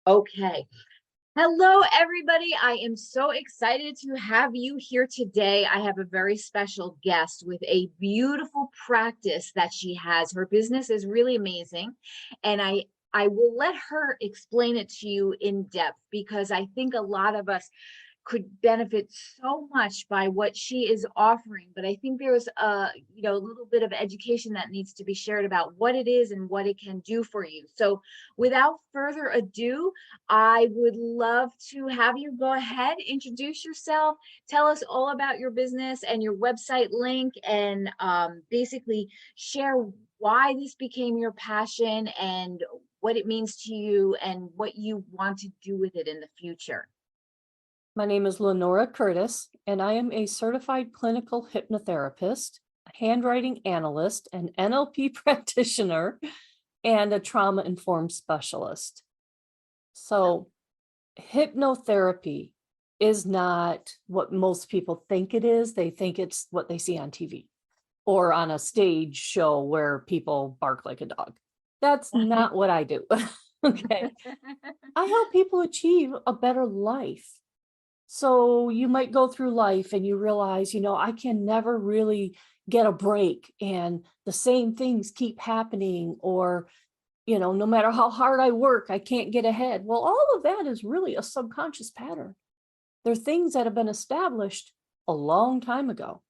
Okay. Hello, everybody. I am so excited to have you here today. I have a very special guest with a beautiful practice that she has. Her business is really amazing, and I will let her explain it to you in depth because I think a lot of us could benefit so much by what she is offering. But I think there's a little bit of education that needs to be shared about what it is and what it can do for you. So without further ado, I would love to have you go ahead, introduce yourself, tell us all about your business and your website link, and basically share why this became your passion and what it means to you and what you want to do with it in the future. My name is Lenora Curtis, and I am a certified clinical hypnotherapist, a handwriting analyst, an NLP practitioner, and a trauma-informed specialist. So, hypnotherapy is not what most people think it is. They think it's what they see on TV or on a stage show where people bark like a dog. That's not what I do. Okay. I help people achieve a better life. So you might go through life and you realize, I can never really get a break and the same things keep happening, or, no matter how hard I work, I can't get ahead. Well, all of that is really a subconscious pattern. They're things that have been established a long time ago.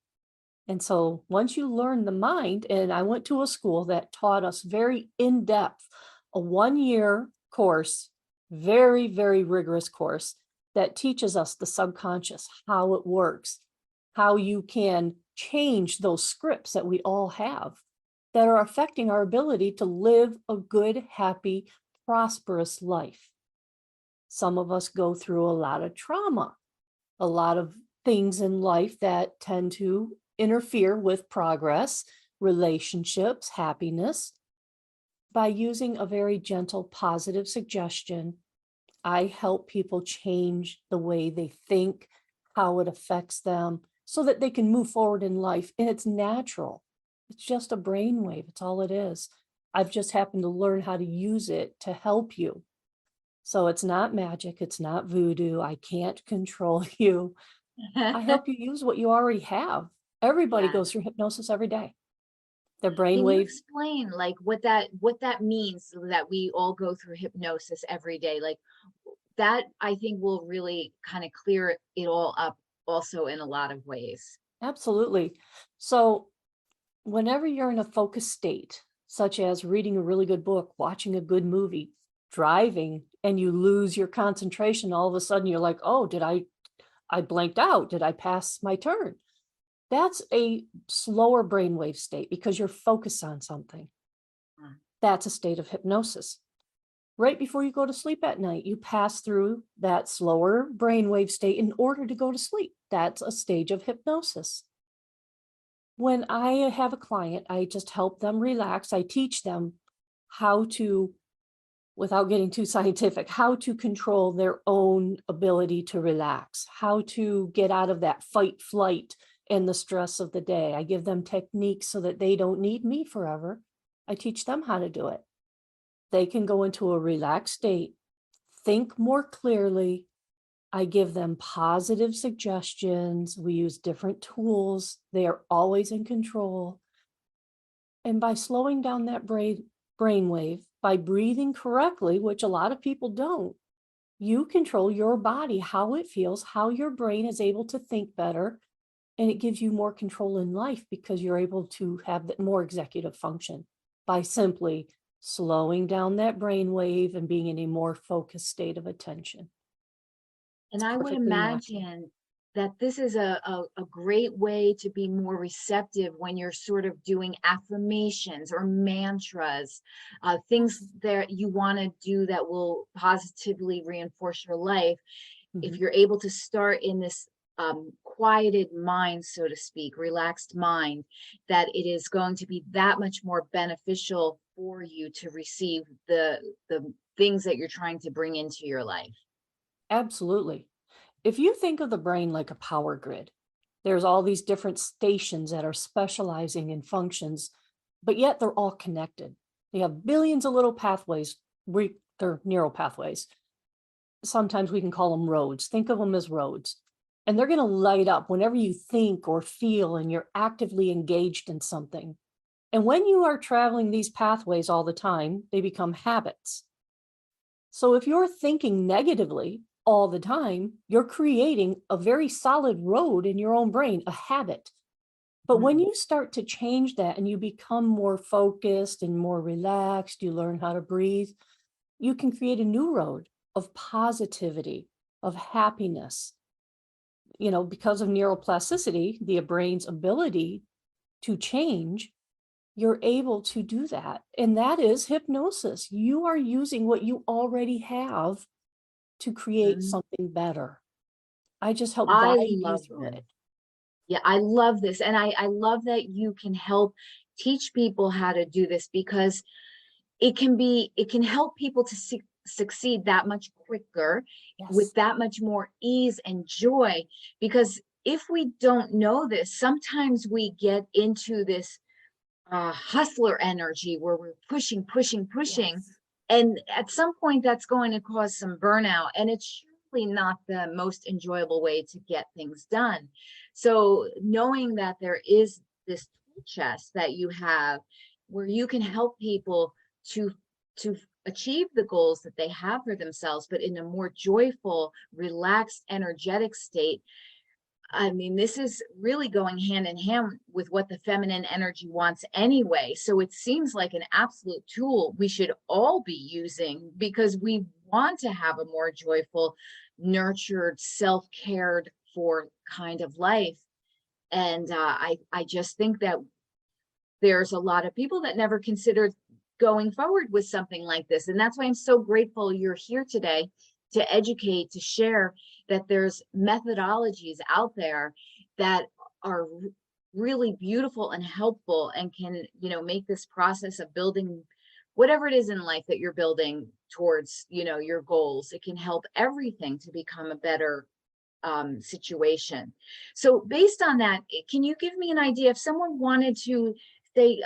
And so once you learn the mind, and I went to a school that taught us very in-depth, a 1-year course, very, very rigorous course that teaches us the subconscious, how it works, how you can change those scripts that we all have that are affecting our ability to live a good, happy, prosperous life. Some of us go through a lot of trauma, a lot of things in life that tend to interfere with progress, relationships, happiness. By using a very gentle, positive suggestion, I help people change the way they think, how it affects them, so that they can move forward in life. And it's natural. It's just a brainwave. It's all it is. I've just happened to learn how to use it to help you. So it's not magic. It's not voodoo. I can't control you. I help you use what you already have. Everybody Yeah. goes through hypnosis every day. Their Can you brainwave. explain like what that means so that we all go through hypnosis every day? Like that I think will really kind of clear it all up also in a lot of ways. Absolutely. So whenever you're in a focused state, such as reading a really good book, watching a good movie, driving, and you lose your concentration, all of a sudden you're like, oh, I blanked out. Did I pass my turn? That's a slower brainwave state because you're focused on something. Mm. That's a state of hypnosis. Right before you go to sleep at night, you pass through that slower brainwave state in order to go to sleep. That's a stage of hypnosis. When I have a client, I just help them relax. I teach them how to, without getting too scientific, how to control their own ability to relax, how to get out of that fight, flight, and the stress of the day. I give them techniques so that they don't need me forever. I teach them how to do it. They can go into a relaxed state, think more clearly. I give them positive suggestions. We use different tools. They are always in control. And by slowing down that brainwave, by breathing correctly, which a lot of people don't, you control your body, how it feels, how your brain is able to think better. And it gives you more control in life because you're able to have more executive function by simply slowing down that brainwave and being in a more focused state of attention. And It's I would perfectly natural. imagine that this is a great way to be more receptive when you're sort of doing affirmations or mantras, things that you want to do that will positively reinforce your life. If Mhm. you're able to start in this quieted mind, so to speak, relaxed mind, that it is going to be that much more beneficial for you to receive the things that you're trying to bring into your life. Absolutely. If you think of the brain like a power grid, there's all these different stations that are specializing in functions, but yet they're all connected. They have billions of little pathways. They're neural pathways. sometimes we can call them roads. Think of them as roads. And they're going to light up whenever you think or feel and you're actively engaged in something. And when you are traveling these pathways all the time, they become habits. So if you're thinking negatively all the time, you're creating a very solid road in your own brain, a habit. But when Mm. you start to change that and you become more focused and more relaxed, you learn how to breathe, you can create a new road of positivity, of happiness. Because of neuroplasticity, the brain's ability to change, you're able to do that. And that is hypnosis. You are using what you already have to create Mhm. something better. I just help I guide you love through this. it. Yeah, I love this. And I love that you can help teach people how to do this because it can help people to succeed that much quicker with Yes. that much more ease and joy. Because if we don't know this, sometimes we get into this hustler energy where we're pushing, pushing, pushing. Yes. And at some point, that's going to cause some burnout. And it's surely not the most enjoyable way to get things done. So, knowing that there is this tool chest that you have where you can help people to to achieve the goals that they have for themselves, but in a more joyful, relaxed, energetic state. I mean, this is really going hand in hand with what the feminine energy wants anyway. So it seems like an absolute tool we should all be using because we want to have a more joyful, nurtured, self-cared for kind of life. And I just think that there's a lot of people that never considered going forward with something like this. And that's why I'm so grateful you're here today to educate, to share that there's methodologies out there that are really beautiful and helpful and can, make this process of building whatever it is in life that you're building towards, your goals. It can help everything to become a better situation. So based on that, can you give me an idea if someone wanted to say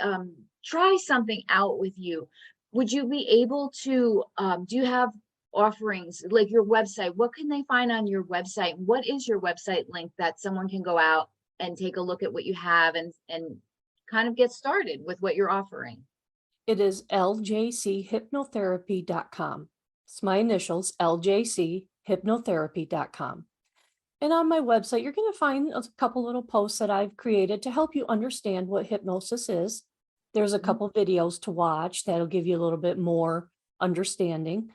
try something out with you, would you be able to do you have offerings like your website? What can they find on your website? What is your website link that someone can go out and take a look at what you have and kind of get started with what you're offering? It is ljchypnotherapy.com. It's my initials, ljchypnotherapy.com. And on my website, you're going to find a couple little posts that I've created to help you understand what hypnosis is. There's a Mhm. couple videos to watch that'll give you a little bit more understanding.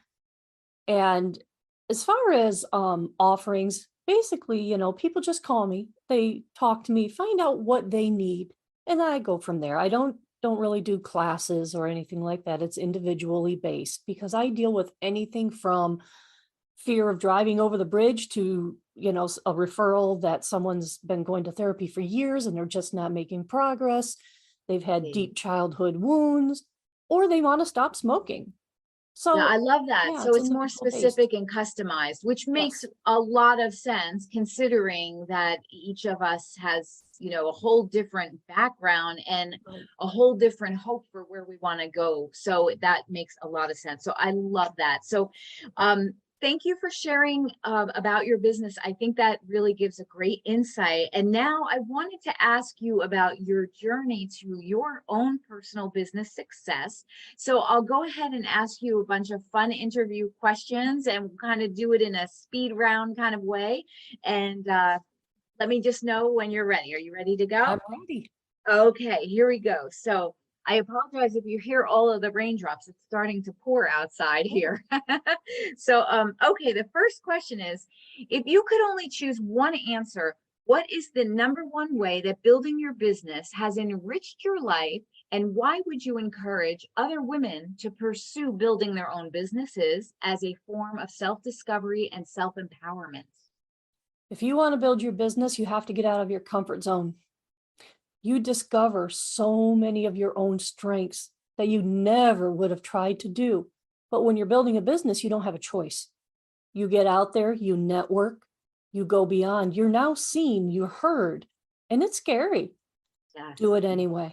And as far as offerings, basically, people just call me, they talk to me, find out what they need, and I go from there. I don't really do classes or anything like that. It's individually based because I deal with anything from fear of driving over the bridge to, a referral that someone's been going to therapy for years and they're just not making progress. They've had See. deep childhood wounds, or they want to stop smoking. Yeah, So, I love that. yeah, So it's it's more individual based. specific and customized, which makes Yes. a lot of sense considering that each of us has, a whole different background and Right. a whole different hope for where we want to go. So that makes a lot of sense. So I love that. So um thank you for sharing about your business. I think that really gives a great insight. And now I wanted to ask you about your journey to your own personal business success. So I'll go ahead and ask you a bunch of fun interview questions and kind of do it in a speed round kind of way. And let me just know when you're ready. Are you ready to go? I'm ready. Okay, here we go. So I apologize if you hear all of the raindrops. It's starting to pour outside Oh, here. So, okay, the first question is, if you could only choose one answer, what is the number one way that building your business has enriched your life, and why would you encourage other women to pursue building their own businesses as a form of self-discovery and self-empowerment? if you want to build your business, you have to get out of your comfort zone. You discover so many of your own strengths that you never would have tried to do. But when you're building a business, you don't have a choice. You get out there, you network, you go beyond. You're now seen, you're heard, and it's scary. Do Yes, it anyway.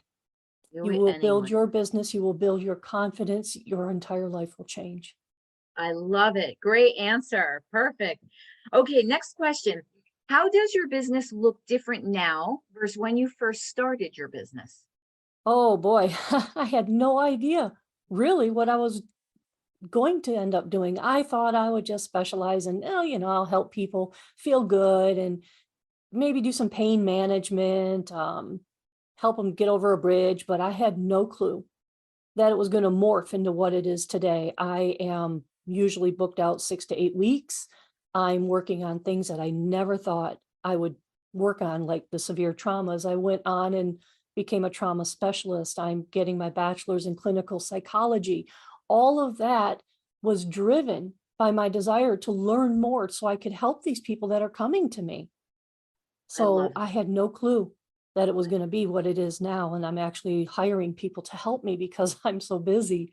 do You it will build anyway. your business, you will build your confidence, your entire life will change. I love it. Great answer. Perfect. Okay, next question. How does your business look different now versus when you first started your business? Oh boy, I had no idea really what I was going to end up doing. I thought I would just specialize in, oh, I'll help people feel good and maybe do some pain management, help them get over a bridge, but I had no clue that it was going to morph into what it is today. I am usually booked out 6 to 8 weeks. I'm working on things that I never thought I would work on, like the severe traumas. I went on and became a trauma specialist. I'm getting my bachelor's in clinical psychology. All of that was driven by my desire to learn more so I could help these people that are coming to me. I love So I had no clue that it was going to be what it is now. And I'm actually hiring people to help me because I'm so busy.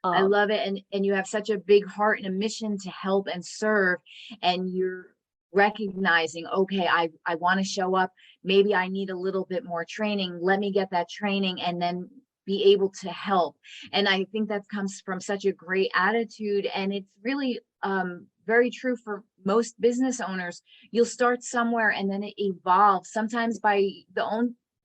I Um, love it. And you have such a big heart and a mission to help and serve. And you're recognizing, okay, I want to show up. Maybe I need a little bit more training. Let me get that training and then be able to help. And I think that comes from such a great attitude. And it's really very true for most business owners. You'll start somewhere and then it evolves, sometimes by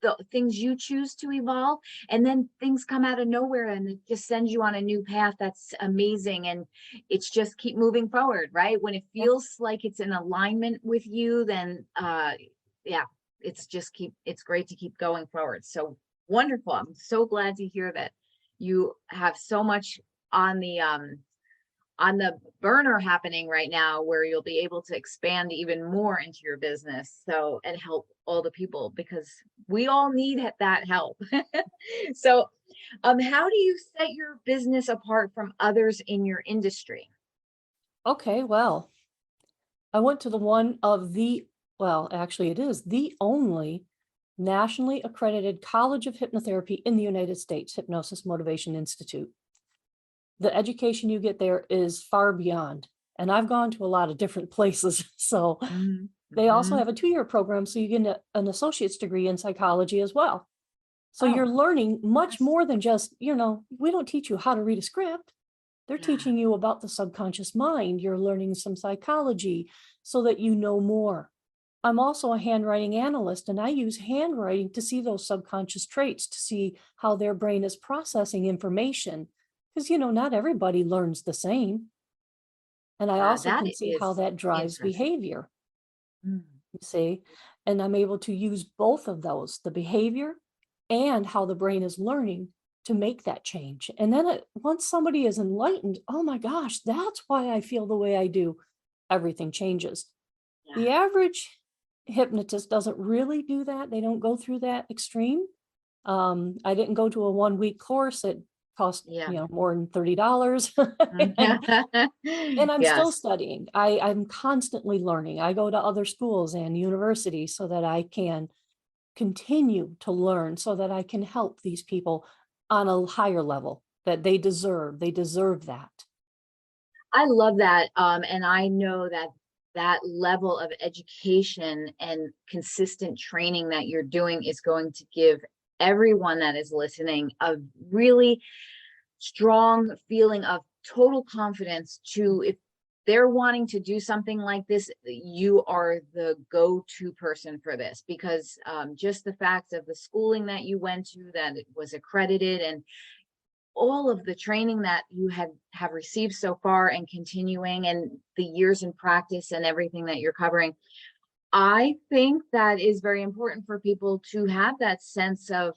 the things you choose to evolve, and then things come out of nowhere and it just sends you on a new path that's amazing. And it's just keep moving forward, right? When it yeah. feels like it's in alignment with you, then yeah, it's great to keep going forward. So wonderful. I'm so glad to hear that you have so much on the burner happening right now where you'll be able to expand even more into your business, so and help all the people, because we all need that help. So how do you set your business apart from others in your industry? Okay, well, I went to well, actually, it is the only nationally accredited college of hypnotherapy in the United States, Hypnosis Motivation Institute. The education you get there is far beyond. And I've gone to a lot of different places. So Mhm, they also mhm. have a 2-year program. So you get an associate's degree in psychology as well. So you're Oh, learning much yes. more than just, we don't teach you how to read a script. They're Yeah. teaching you about the subconscious mind. You're learning some psychology so that you know more. I'm also a handwriting analyst, and I use handwriting to see those subconscious traits, to see how their brain is processing information. Because, not everybody learns the same. And I also That can see how is that drives interesting. behavior, Mm. you see. And I'm able to use both of those, the behavior and how the brain is learning to make that change. And then once somebody is enlightened, oh my gosh, that's why I feel the way I do. Everything changes. Yeah. The average hypnotist doesn't really do that. They don't go through that extreme. I didn't go to a 1-week course. It cost, Yeah. more than $30. And I'm still Yes. studying. I'm constantly learning. I go to other schools and universities so that I can continue to learn, so that I can help these people on a higher level that they deserve. They deserve that. I love that. And I know that that level of education and consistent training that you're doing is going to give everyone that is listening a really strong feeling of total confidence to, if they're wanting to do something like this, you are the go-to person for this, because just the fact of the schooling that you went to, that it was accredited, and all of the training that you have received so far and continuing, and the years in practice and everything that you're covering, I think that is very important for people to have that sense of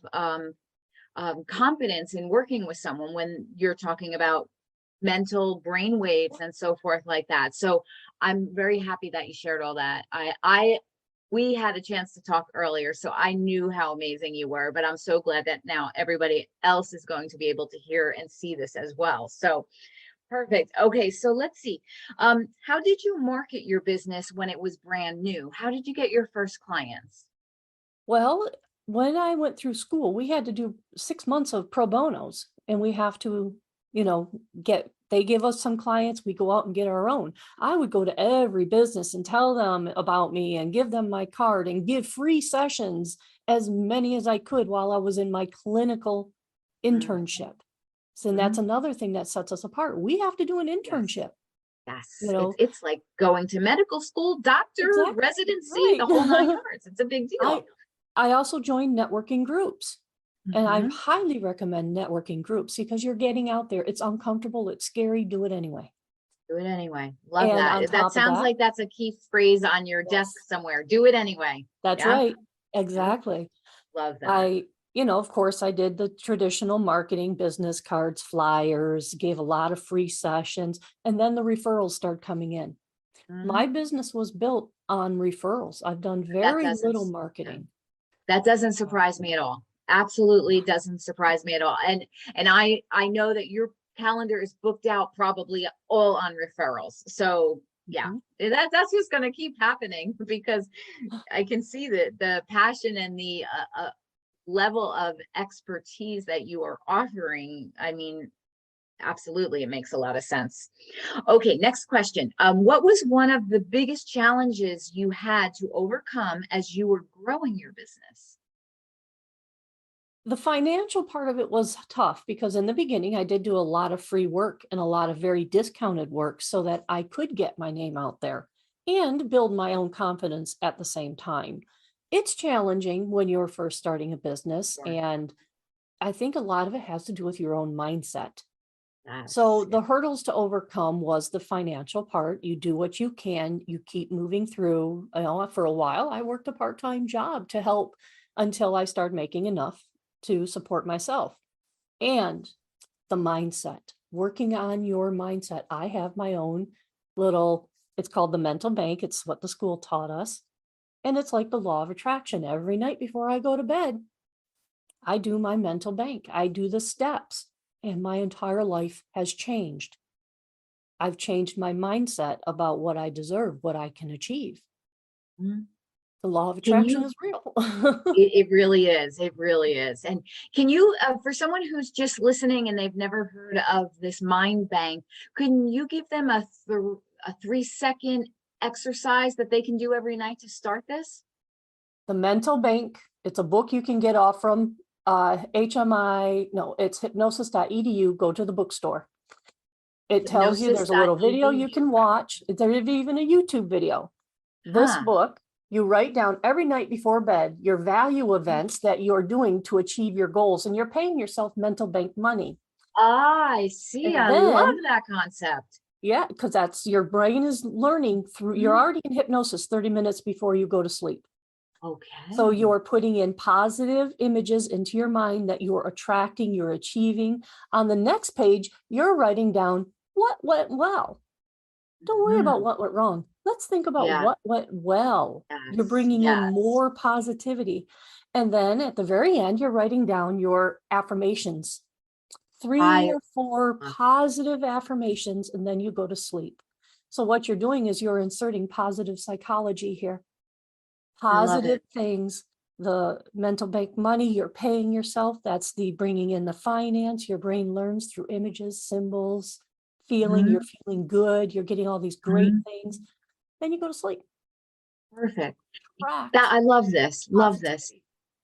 confidence in working with someone when you're talking about mental brain waves and so forth like that. So I'm very happy that you shared all that. We had a chance to talk earlier, so I knew how amazing you were, but I'm so glad that now everybody else is going to be able to hear and see this as well. So perfect. Okay, so let's see. How did you market your business when it was brand new? How did you get your first clients? Well, when I went through school, we had to do 6 months of pro bonos, and we have to, they give us some clients, we go out and get our own. I would go to every business and tell them about me and give them my card and give free sessions, as many as I could while I was in my clinical Mm, internship. So that's another thing that sets us apart. We have to do an internship, Yes. you know. It's like going to medical school, doctor, Exactly. residency, Right. the whole nine yards. It's a big I deal. I also joined networking groups, and I Mhm. highly recommend networking groups because you're getting out there. It's uncomfortable, it's scary, do it anyway. Do it anyway. Love And on that. That top of sounds that, like that's a key phrase on your desk yes, somewhere. Do it anyway. that's Yeah. right. Yeah. Exactly. Love that. I, of course, I did the traditional marketing, business cards, flyers, gave a lot of free sessions, and then the referrals started coming in. My Mhm. business was built on referrals. I've done That very doesn't, little yeah, marketing. that doesn't surprise me at all. Absolutely doesn't surprise me at all. And I know that your calendar is booked out probably all on referrals. So yeah, Mhm. that's just going to keep happening because I can see the passion and the level of expertise that you are offering. I mean, absolutely, it makes a lot of sense. Okay, next question. What was one of the biggest challenges you had to overcome as you were growing your business? The financial part of it was tough because in the beginning, I did do a lot of free work and a lot of very discounted work so that I could get my name out there and build my own confidence at the same time. It's challenging when you're first starting a business, Sure. and I think a lot of it has to do with your own mindset. So Yes. the hurdles to overcome was the financial part. You do what you can, you keep moving through. For a while, I worked a part-time job to help until I started making enough to support myself. And the mindset, working on your mindset. I have my own little, it's called the mental bank. It's what the school taught us. And it's like the law of attraction. Every night before I go to bed, I do my mental bank. I do the steps, and my entire life has changed. I've changed my mindset about what I deserve, what I can achieve. Mhm. The law of Can attraction you, is real. it really is. It really is. And can you, for someone who's just listening and they've never heard of this mind bank, can you give them a 3-second exercise that they can do every night to start this? The mental bank, it's a book you can get off from HMI, no, it's hypnosis.edu. Go to the bookstore. It tells you there's a little video you Hypnosis.edu. can watch. There's even a YouTube video. This Huh. book, you write down every night before bed your value events that you're doing to achieve your goals, and you're paying yourself mental bank money. I see. And I love then, that concept. yeah, because that's your brain is learning through, you're Mhm. already in hypnosis 30 minutes before you go to sleep. So Okay. you're putting in positive images into your mind that you're attracting, you're achieving. On the next page, you're writing down what went well. Don't worry about Mhm. what went wrong. Let's think about Yeah. what went well. You're Yes. bringing in Yes. more positivity. And then at the very end, you're writing down your affirmations, three I or four love, positive affirmations, and then you go to sleep. So what you're doing is you're inserting positive psychology here, I love positive it. things. The mental bank money you're paying yourself, that's the bringing in the finance. Your brain learns through images, symbols, feeling, you're Mhm. feeling good, you're getting all these great Mhm. things. Then you go to sleep. Perfect. That Tracked I love this. Love this. positivity.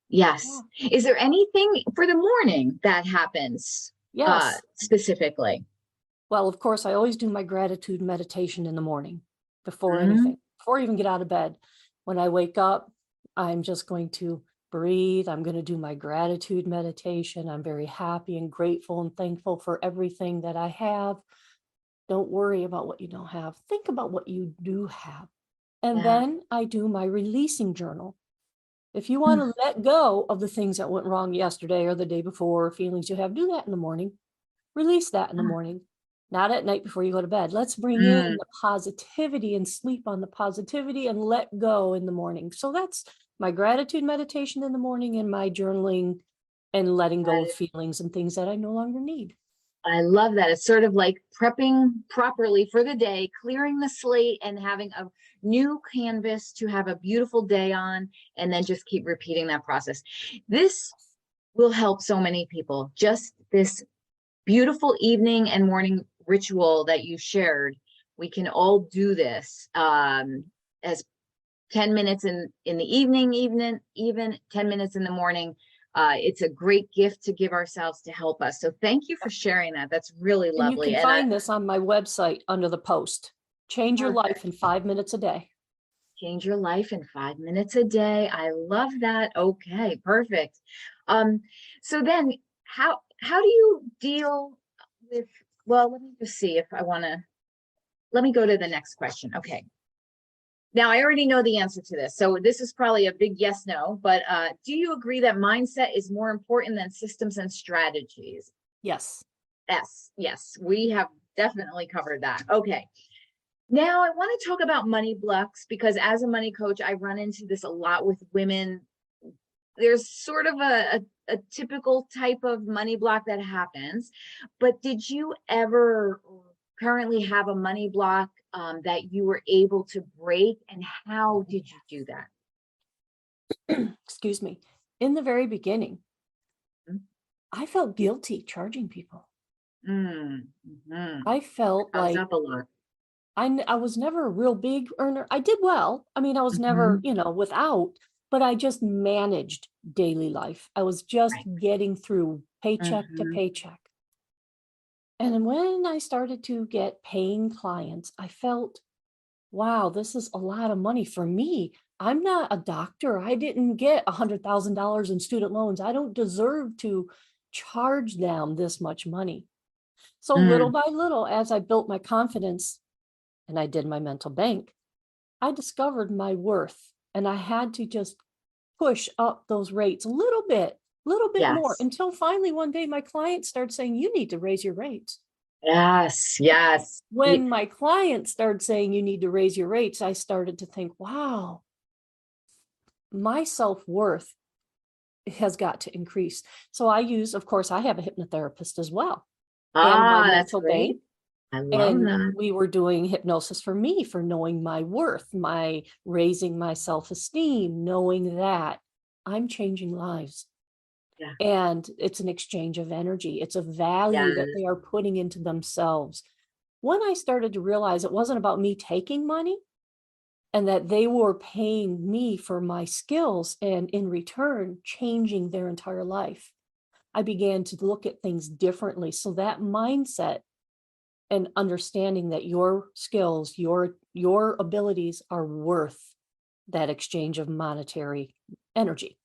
Yeah. Yes. Is there anything for the morning that happens Yes. specifically? Well, of course, I always do my gratitude meditation in the morning before Mhm. anything, before I even get out of bed. When I wake up, I'm just going to breathe. I'm going to do my gratitude meditation. I'm very happy and grateful and thankful for everything that I have. Don't worry about what you don't have. Think about what you do have. And Yeah. then I do my releasing journal. If you want Mm. to let go of the things that went wrong yesterday or the day before, feelings you have, do that in the morning. Release that in the morning, not at night before you go to bed. Let's bring in Mm. the positivity and sleep on the positivity and let go in the morning. So that's my gratitude meditation in the morning and my journaling and letting go of feelings and things that I no longer need. I love that. It's sort of like prepping properly for the day, clearing the slate and having a new canvas to have a beautiful day on, and then just keep repeating that process. This will help so many people. Just this beautiful evening and morning ritual that you shared. We can all do this as 10 minutes in the evening, even 10 minutes in the morning. It's a great gift to give ourselves to help us. So thank you for sharing that. That's really And you lovely. can And find this on my website under the post. Change your life perfect. in 5 minutes a day. Change your life in 5 minutes a day. I love that. Okay, perfect. Um, so then how do you deal with, well, let me just see if I want to, let me go to the next question. Okay. Now I already know the answer to this. So this is probably a big yes, no, but do you agree that mindset is more important than systems and strategies? Yes. Yes, yes, we have definitely covered that. Okay. Now I want to talk about money blocks because as a money coach, I run into this a lot with women. There's sort of a typical type of money block that happens, but did you ever currently have a money block that you were able to break, and how did you do that? Excuse me. In the very beginning, Mhm. I felt guilty charging people. Mhm. I felt Comes like up a lot. I was never a real big earner. I did well. I mean, I was never, Mhm. without, but I just managed daily life. I was just Right. getting through paycheck to Mhm. paycheck. And when I started to get paying clients, I felt, wow, this is a lot of money for me. I'm not a doctor. I didn't get $100,000 in student loans. I don't deserve to charge them this much money. So little Mm. by little, as I built my confidence and I did my mental bank, I discovered my worth, and I had to just push up those rates a little bit more, Yes. until finally one day my clients started saying, you need to raise your rates. Yes. Yes. When my clients started saying you need to raise your rates, I started to think, wow, my self-worth has got to increase. So I use, of course, I have a hypnotherapist as well, and my Ah, that's mental bank. great. I love And that. we were doing hypnosis for me, for knowing my worth, my raising my self-esteem, knowing that I'm changing lives. Yeah. And it's an exchange of energy. It's a value that Yes. they are putting into themselves. When I started to realize it wasn't about me taking money, and that they were paying me for my skills and in return changing their entire life, I began to look at things differently. So that mindset and understanding that your skills, your abilities are worth that exchange of monetary energy.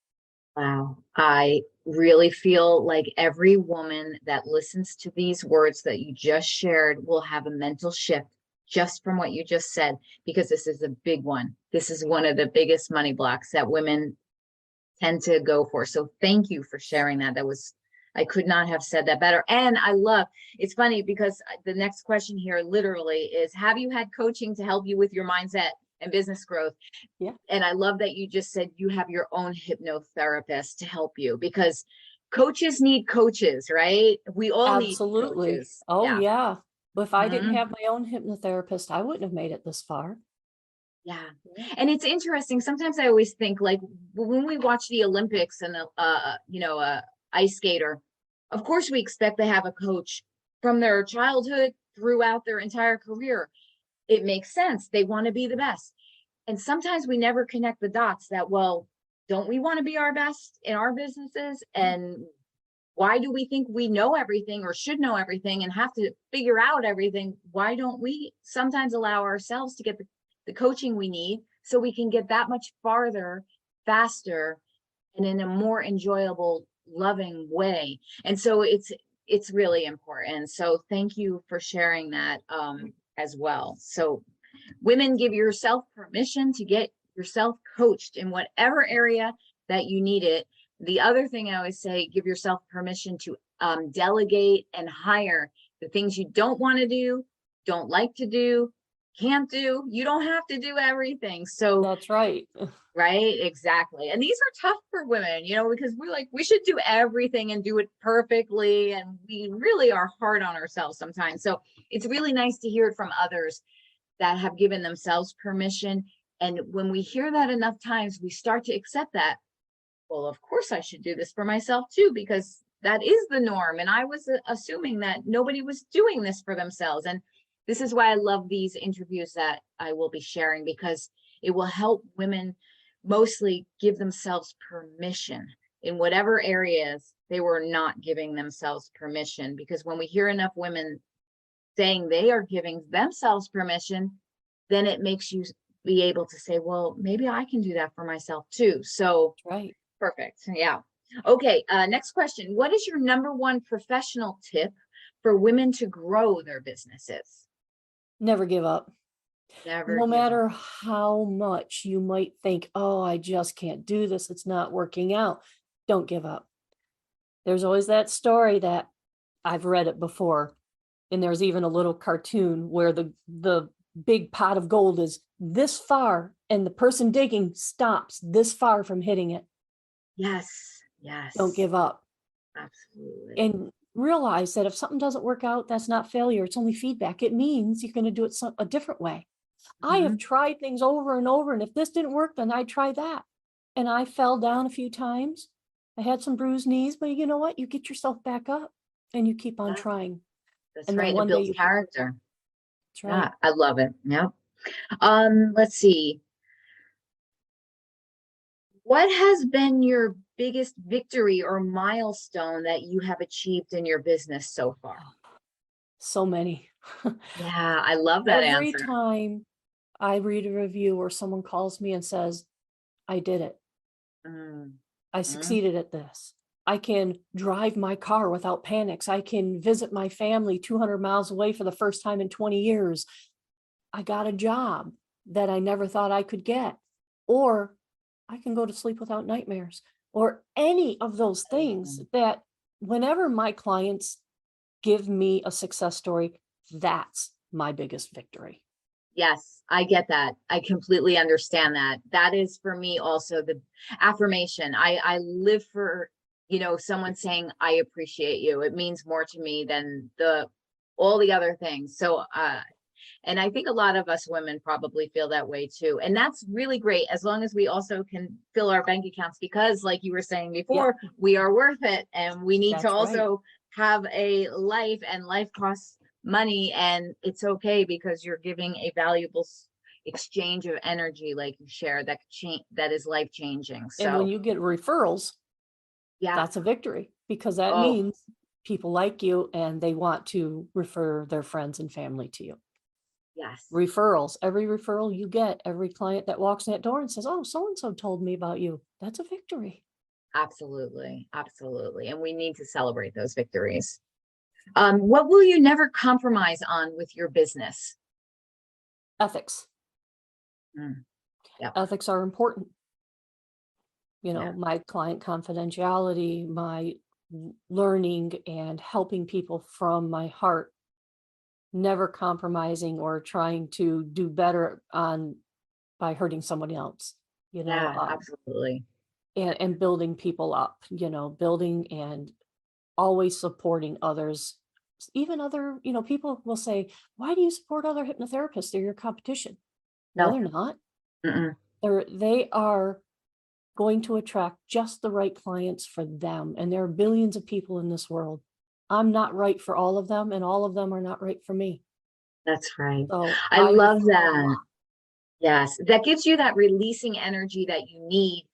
Wow. I really feel like every woman that listens to these words that you just shared will have a mental shift just from what you just said, because this is a big one. This is one of the biggest money blocks that women tend to go for. So thank you for sharing that. That was, I could not have said that better. And I love, it's funny because the next question here literally is, have you had coaching to help you with your mindset and business growth? Yeah, And I love that you just said you have your own hypnotherapist to help you, because coaches need coaches, right? We all need absolutely. coaches. Oh, Yeah. yeah. If I didn't Mhm. have my own hypnotherapist, I wouldn't have made it this far. Yeah. And it's interesting. Sometimes I always think like when we watch the Olympics and ice skater, of course we expect to have a coach from their childhood throughout their entire career. It makes sense. They want to be the best. And sometimes we never connect the dots that, well, don't we want to be our best in our businesses? And why do we think we know everything or should know everything and have to figure out everything? Why don't we sometimes allow ourselves to get the coaching we need so we can get that much farther, faster, and in a more enjoyable, loving way? And so it's really important. So thank you for sharing that as well. So women, give yourself permission to get yourself coached in whatever area that you need it. The other thing I always say, give yourself permission to delegate and hire the things you don't want to do, don't like to do, can't do. You don't have to do everything. So, That's right. right, exactly. And these are tough for women, because we're like, we should do everything and do it perfectly. And we really are hard on ourselves sometimes. So it's really nice to hear it from others that have given themselves permission. And when we hear that enough times, we start to accept that, well, of course I should do this for myself too, because that is the norm. And I was assuming that nobody was doing this for themselves. And this is why I love these interviews that I will be sharing, because it will help women mostly give themselves permission. in whatever areas, they were not giving themselves permission. Because when we hear enough women saying they are giving themselves permission, then it makes you be able to say, well, maybe I can do that for myself too. So Right. perfect. Yeah. Okay. Next question. What is your number one professional tip for women to grow their businesses? Never give up. Never No give up. matter how much you might think, oh, I just can't do this, it's not working out. Don't give up. There's always that story that I've read it before. And there's even a little cartoon where the big pot of gold is this far and the person digging stops this far from hitting it. Yes. Don't Yes. give up. Absolutely. And realize that if something doesn't work out, that's not failure. It's only feedback. It means you're going to do it a different way. I have Mhm. tried things over and over. And if this didn't work, then I try that. And I fell down a few times. I had some bruised knees, but you know what? You get yourself back up and you keep on Yeah, trying. that's And right. then And it one day builds you can, character. that's Yeah, right. I love it. Yeah. Let's see. What has been your biggest victory or milestone that you have achieved in your business so far? So many. Yeah, I love that Every answer. time I read a review or someone calls me and says, I did it. Mm, I mm, succeeded at this. I can drive my car without panics. I can visit my family 200 miles away for the first time in 20 years. I got a job that I never thought I could get. Or I can go to sleep without nightmares. Or any of those things mm. that whenever my clients give me a success story, that's my biggest victory. Yes, I get that. I completely understand that. That is for me also the affirmation. I live for, someone saying I appreciate you. It means more to me than the all the other things. So and I think a lot of us women probably feel that way too. And that's really great as long as we also can fill our bank accounts because, like you were saying Yep, before, we are worth it and we need to that's right. also have a life, and life costs money. And it's okay because you're giving a valuable exchange of energy, like you share, that change, that is life changing. And when So, you get referrals, yeah. that's a victory because that Oh, means people like you and they want to refer their friends and family to you. yes. Referrals, every referral you get, every client that walks in that door and says, oh, so and so told me about you. That's a victory. Absolutely. Absolutely. And we need to celebrate those victories. What will you never compromise on with your business? Ethics. Mm, yeah, Ethics are important. yeah, My client confidentiality, my learning and helping people from my heart, never compromising or trying to do better on by hurting someone else, you know, yeah, um, absolutely. and building people up, building and always supporting others. Even other, people will say, why do you support other hypnotherapists? They're your competition. No, No, they're not. mm-mm, They are going to attract just the right clients for them. And there are billions of people in this world. I'm not right for all of them, and all of them are not right for me. that's right. So I I love refer a that. lot. Yes, that gives you that releasing energy that you need.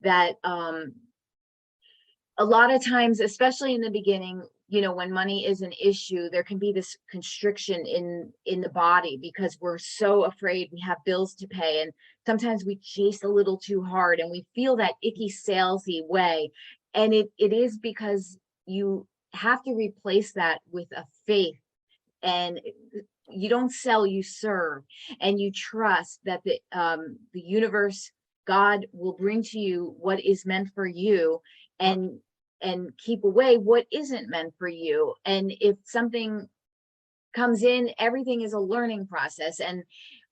That a lot of times, especially in the beginning, when money is an issue, there can be this constriction in the body because we're so afraid, we have bills to pay, and sometimes we chase a little too hard and we feel that icky salesy way. And it is because you have to replace that with a faith. And you don't sell, you serve, and you trust that the universe, God, will bring to you what is meant for you, Yep, and keep away what isn't meant for you. And if something comes in, everything is a learning process. And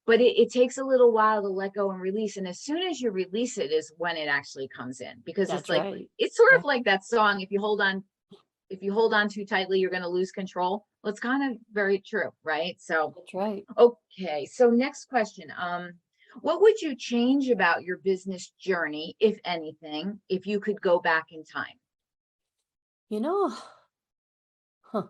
but it takes a little while to let go and release. And as soon as you release it is when it actually comes in, because it's that's like, right. it's sort Yeah, of like that song, if you hold on too tightly, you're going to lose control. Well, it's kind of very true, right? So, that's right. okay. So next question. What would you change about your business journey, if anything, if you could go back in time? You know, huh,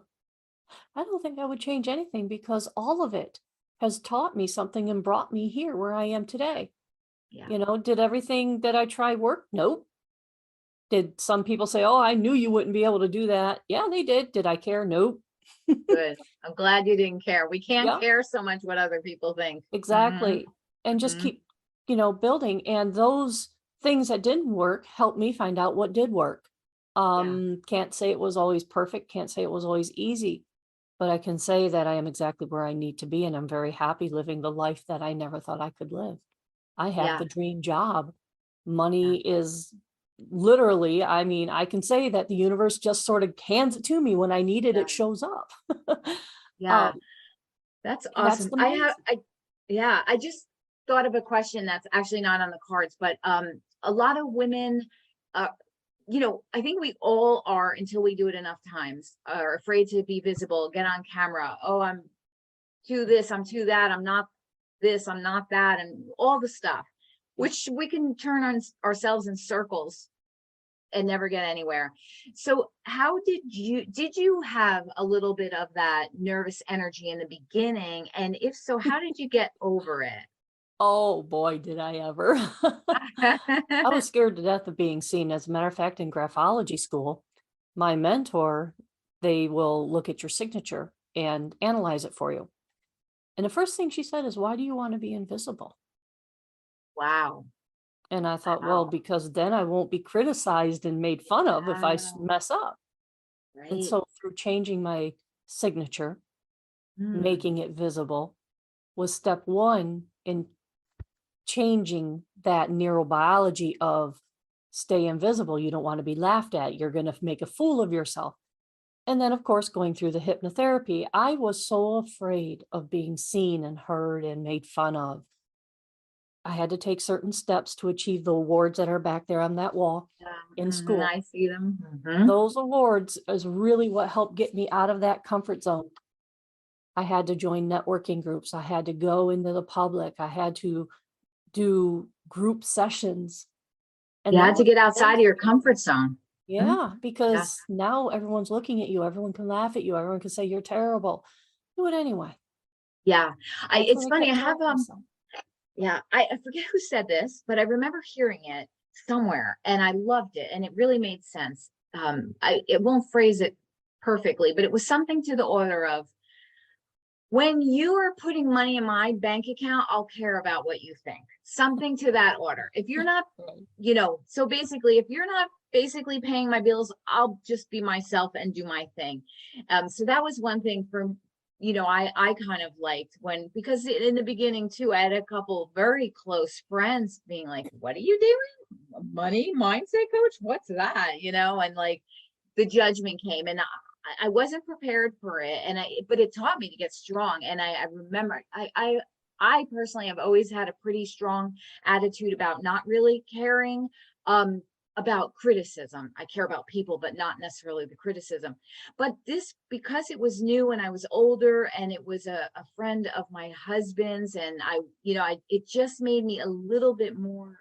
I don't think I would change anything because all of it has taught me something and brought me here where I am today. Yeah. Did everything that I tried work? Nope. Did some people say, oh, I knew you wouldn't be able to do that? Yeah, they did. Did I care? Nope. Good. I'm glad you didn't care. We can't Yeah, care so much what other people think. Hmm. exactly. And just Hmm. keep, building. And those things that didn't work helped me find out what did work. Yeah. Can't say it was always perfect. Can't say it was always easy, but I can say that I am exactly where I need to be. And I'm very happy living the life that I never thought I could live. I have Yeah. the dream job. Yeah. Money is literally, I mean, I can say that the universe just sort of hands it to me when I need it, Yeah. it shows up. Yeah. um, That's and that's awesome. the mindset. Yeah, I just thought of a question that's actually not on the cards, but a lot of women, uh, I think we all are until we do it enough times, are afraid to be visible, get on camera. Oh, I'm too this, I'm too that, I'm not this, I'm not that, and all the stuff, Yeah. which we can turn on ourselves in circles and never get anywhere. So how did you have a little bit of that nervous energy in the beginning? And if so, how did you get over it? Oh boy, did I ever. I was scared to death of being seen. As a matter of fact, in graphology school, my mentor, they will look at your signature and analyze it for you. And the first thing she said is, why do you want to be invisible? Wow. And I thought, well, Wow. because then I won't be criticized and made fun of if I Wow. mess up. And Right. so through changing my signature, Hmm. making it visible was step one in changing that neurobiology of stay invisible. You don't want to be laughed at. You're going to make a fool of yourself. And then, of course, going through the hypnotherapy, I was so afraid of being seen and heard and made fun of. I had to take certain steps to achieve the awards that are back there on that wall Yeah. in Hmm. school. I see them. Hmm. Those awards is really what helped get me out of that comfort zone. I had to join networking groups. I had to go into the public. I had to do group sessions. And You that had to was get outside of very your scary. comfort zone. Mhm. Yeah, Yeah. because now everyone's looking at you. Everyone can laugh at you. Everyone can say you're terrible. Do it anyway. Yeah. That's It's what I funny. kept telling myself. Yeah, I forget who said this, but I remember hearing it somewhere and I loved it and it really made sense. It won't phrase it perfectly, but it was something to the order of, when you are putting money in my bank account, I'll care about what you think. Something to that order. If you're not, Right. so basically, if you're not basically paying my bills, I'll just be myself and do my thing. So that was one thing I kind of liked, because in the beginning too, I had a couple very close friends being like, "What are you doing? Money mindset coach? What's that?" And like the judgment came, and I wasn't prepared for it, but it taught me to get strong. And I remember I personally have always had a pretty strong attitude about not really caring um about criticism. I care about people, but not necessarily the criticism. But this, because it was new and I was older and it was a friend of my husband's, and it just made me a little bit more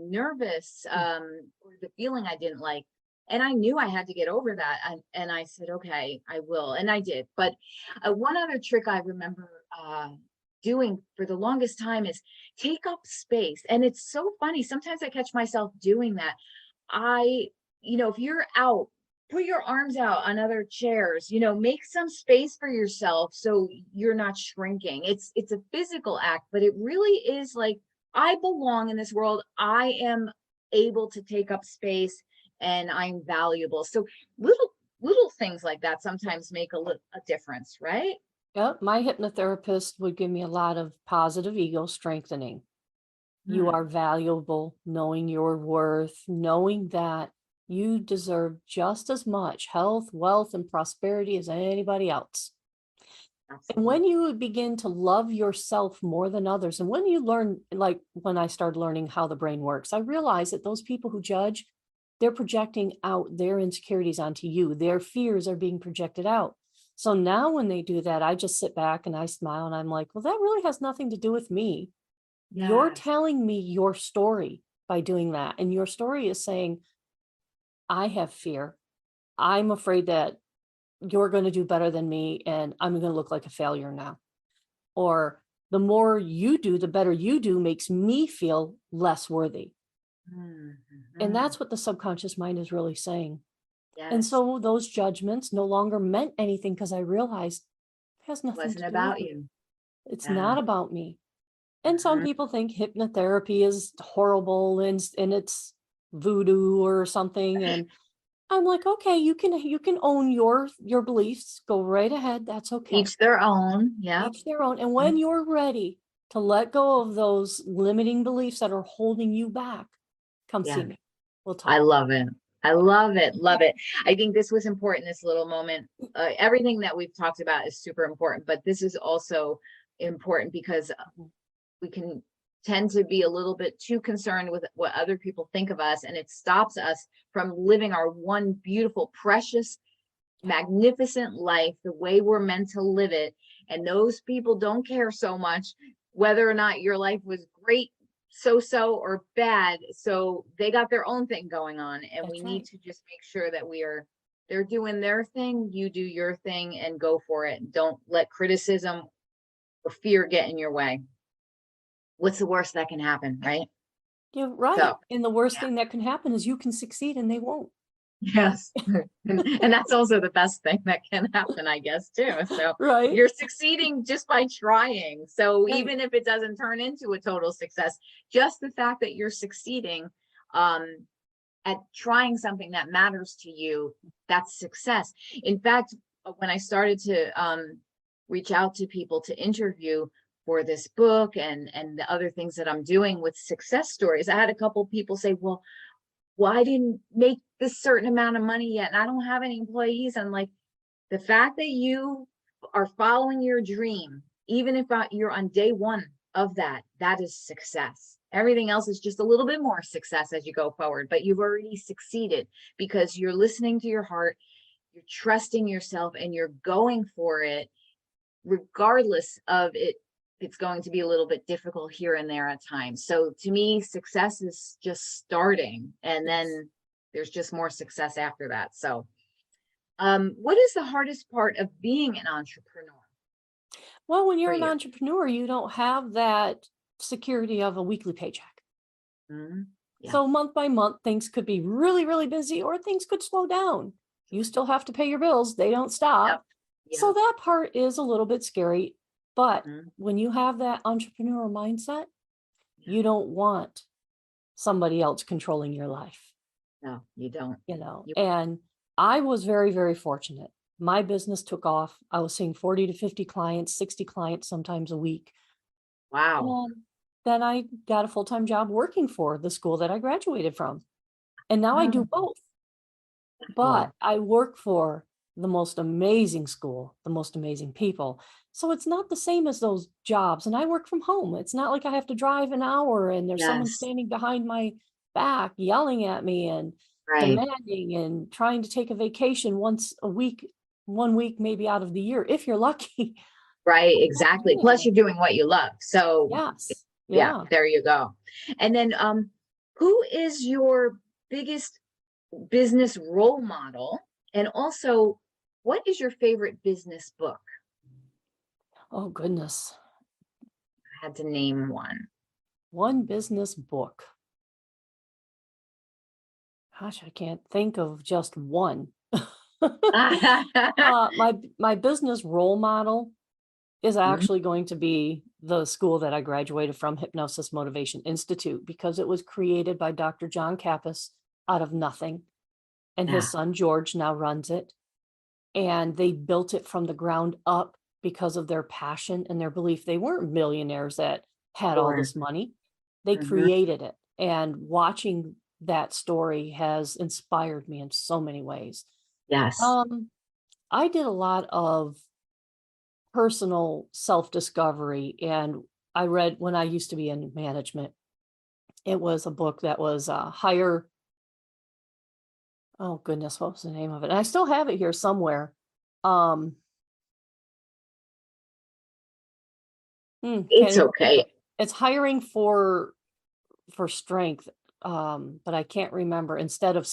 nervous, or the feeling I didn't like, and I knew I had to get over that. And I said, okay, I will. And I did. But one other trick I remember doing for the longest time is take up space. And it's so funny. Sometimes I catch myself doing that. If you're out, put your arms out on other chairs, make some space for yourself so you're not shrinking. It's a physical act, but it really is like, I belong in this world. I am able to take up space and I'm valuable. So little things like that sometimes make a difference, right? Yep. My hypnotherapist would give me a lot of positive ego strengthening. You are Hmm. valuable, knowing your worth, knowing that you deserve just as much health, wealth, and prosperity as anybody else. And Absolutely. when you begin to love yourself more than others, and when you learn, like when I started learning how the brain works, I realized that those people who judge, they're projecting out their insecurities onto you. Their fears are being projected out. So now when they do that, I just sit back and I smile and I'm like, well, that really has nothing to do with me. You're Yes. telling me your story by doing that. And your story is saying, I have fear. I'm afraid that you're going to do better than me and I'm going to look like a failure now. Or the more you do, the better you do makes me feel less worthy. And Mhm. that's what the subconscious mind is really saying. And Yes, so those judgments no longer meant anything because I realized it has nothing wasn't to do with about me. you. It's Yeah. not about me. And some Mhm. people think hypnotherapy is horrible and it's voodoo or something. And I'm like, okay, you can own your beliefs. Go right ahead. That's okay. Each their own. Yep. Each their own. And when you're ready to let go of those limiting beliefs that are holding you back, come see Yeah. me. We'll I talk. love it. I love it. Love it. I think this was important, this little moment. Everything that we've talked about is super important, but this is also important because Mhm. we can tend to be a little bit too concerned with what other people think of us, and it stops us from living our one beautiful, precious, Yeah, magnificent life the way we're meant to live it. And those people don't care so much whether or not your life was great, so so, or bad. So they got their own thing going on, and we that's need right. to just make sure that they're doing their thing, you do your thing, and go for it. Don't let criticism or fear get in your way. What's the worst that can happen, right? You're right. So And the worst yeah. thing that can happen is you can succeed and they won't. Yes. And that's also the best thing that can happen, I guess, too. So Right? you're succeeding just by trying. So Right. even if it doesn't turn into a total success, just the fact that you're succeeding um, at trying something that matters to you, that's success. In fact, when I started to reach out to people to interview for this book and the other things that I'm doing with success stories, I had a couple people say, well, I didn't make this certain amount of money yet, and I don't have any employees. I'm like, the fact that you are following your dream, even if you're on day one of that, that is success. Everything else is just a little bit more success as you go forward, but you've already succeeded because you're listening to your heart, you're trusting yourself, and you're going for it regardless of it. It's going to be a little bit difficult here and there at times. So to me, success is just starting, and Yes. then there's just more success after that. So what is the hardest part of being an entrepreneur Well, when for you're an you? entrepreneur, you don't have that security of a weekly paycheck. Mhm. Yeah. So month by month, things could be really, really busy or things could slow down. You still have to pay your bills, they don't Yep. stop. So Yep. that part is a little bit scary. But Mhm. when you have that entrepreneur mindset, Yeah. you don't want somebody else controlling your life, No, you don't. You and I was very, very fortunate. My business took off. I was seeing 40 to 50 clients, 60 clients sometimes a week. wow. And then I got a full-time job working for the school that I graduated from. And now I do Oh, both. wow. But I work for the most amazing school, the most amazing people. So it's not the same as those jobs. And I work from home. It's not like I have to drive an hour and there's someone Yes. standing behind my back yelling at me and Right. demanding and trying to take a vacation once a week, 1 week maybe out of the year, if you're lucky. Right. I'm not Exactly. doing Plus, that. you're doing what you love. So Yes. yeah, Yeah. there you go. And then, who is your biggest business role model? And also, what is your favorite business book? Oh, goodness. I had to name one. One business book. Gosh, I can't think of just one. My business role model is Mhm. actually going to be the school that I graduated from, Hypnosis Motivation Institute, because it was created by Dr. John Kappas out of nothing, and his Yeah, son George now runs it. And they built it from the ground up because of their passion and their belief. They weren't millionaires that had all sure. this money. They Mhm. created it. And watching that story has inspired me in so many ways. Yes. Um, I did a lot of personal self-discovery, and I read when I used to be in management, it was a book that was higher. Oh goodness, what was the name of it? And I still have it here somewhere. Um, It's can't okay. It's hiring for strength, but I can't remember. Instead of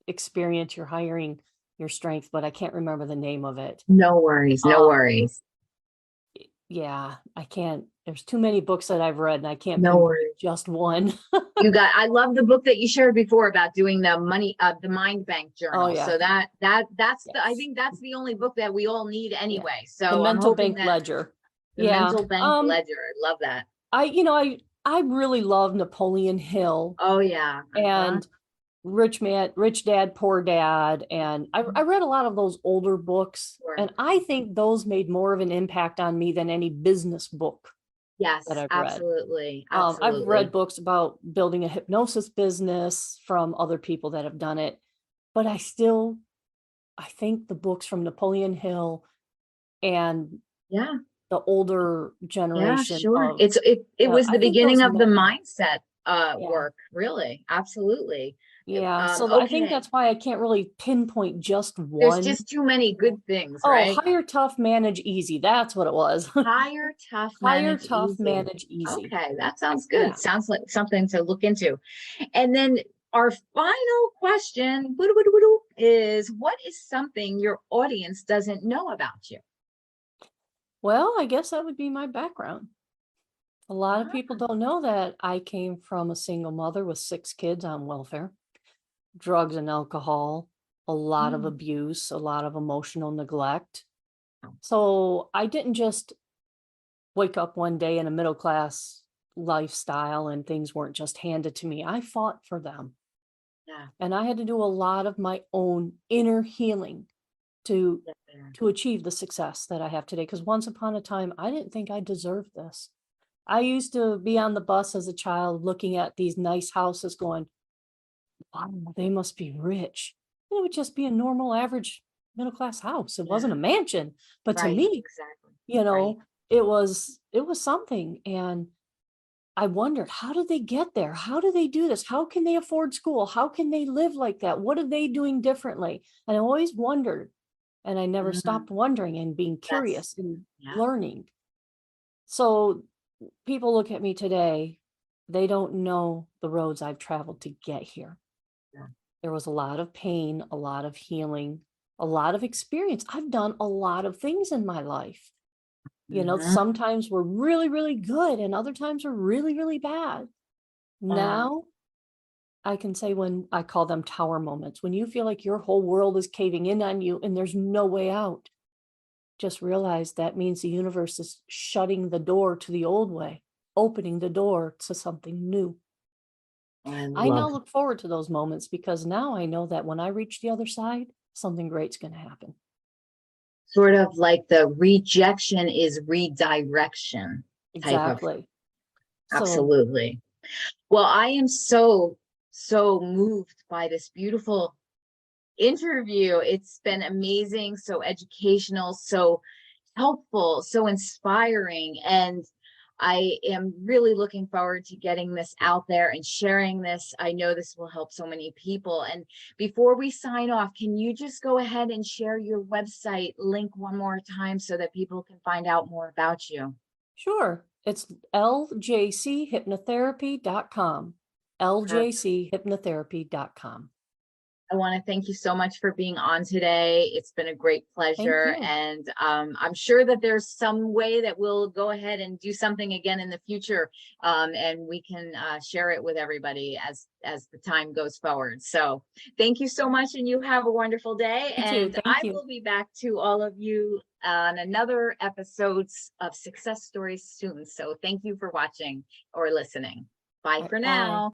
experience, you're hiring your strength, but I can't remember the name of it. No worries, no Um, worries. yeah, I can't, there's too many books that I've read and I can't No pinpoint worries. just one. I love the book that you shared before about doing the mind bank Oh, journal. yeah. So I Yes. think that's the only book that we all need Yeah. anyway. The So I'm mental hoping bank that ledger. the Yeah. mental bank ledger, I love that. I really love Napoleon Hill Oh yeah. Uh-huh. and Rich Dad, Poor Dad. And I read a lot of those older books, Sure. and I think those made more of an impact on me than any business book that Yes, I've read. absolutely. I've read Absolutely. books about building a hypnosis business from other people that have done it, but I think the books from Napoleon Hill and Yeah. the older Yeah, generation sure. of, It was I the think those beginning of the met me. mindset Yeah. work, really. Absolutely. Yeah. So I think Okay. that's why I can't really pinpoint just There's one. just too many good things, Oh, right? hire tough, manage easy. That's what it was. Hire tough, Hire manage tough, easy. manage easy. Okay, that sounds good. Yeah. Sounds like something to look into. And then our final question is, what is something your audience doesn't know about you? Well, I guess that would be my background. A lot of people Ah, don't know that I came from a single mother with 6 kids on welfare, drugs and alcohol, a lot of mm, abuse, a lot of emotional neglect. So I didn't just wake up one day in a middle class lifestyle and things weren't just handed to me. I fought for them. yeah, And I had to do a lot of my own inner healing to get there. to achieve the success that I have today. Because once upon a time, I didn't think I deserved this. I used to be on the bus as a child looking at these nice houses going, wow, they must be rich. And it would just be a normal, average middle class house. It wasn't a Yeah, mansion. But to right, me, exactly. you Right. know, it was something. And I wondered, how did they get there? How do they do this? How can they afford school? How can they live like that? What are they doing differently? And I always wondered, and I never Mhm. stopped wondering and being That's, curious and yeah. learning. So people look at me today, they don't know the roads I've traveled to get here. Yeah. There was a lot of pain, a lot of healing, a lot of experience. I've done a lot of things in my life. Mhm. Sometimes we're really, really good and other times are really, really bad. Uh, Now I can say, when I call them tower moments, when you feel like your whole world is caving in on you and there's no way out, just realize that means the universe is shutting the door to the old way, opening the door to something new. I I now love look forward to those moments because now I know that when I reach the other side, something great's going to happen. sort of like the rejection is redirection type of. Exactly. So Absolutely. Well, I am so moved by this beautiful interview. It's been amazing, so educational, so helpful, so inspiring. And I am really looking forward to getting this out there and sharing this. I know this will help so many people. And before we sign off, can you just go ahead and share your website link one more time so that people can find out more about you? sure, it's ljchypnotherapy.com. Perfect. ljchypnotherapy.com. I want to thank you so much for being on today. It's been a great Thank pleasure. you. And I'm sure that there's some way that we'll go ahead and do something again in the future. And we can share it with everybody as the time goes forward. So thank you so much. And you have a wonderful day. You too. And I Thank you. will be back to all of you on another episodes of Success Stories soon. So thank you for watching or listening. Bye All right, for bye. now.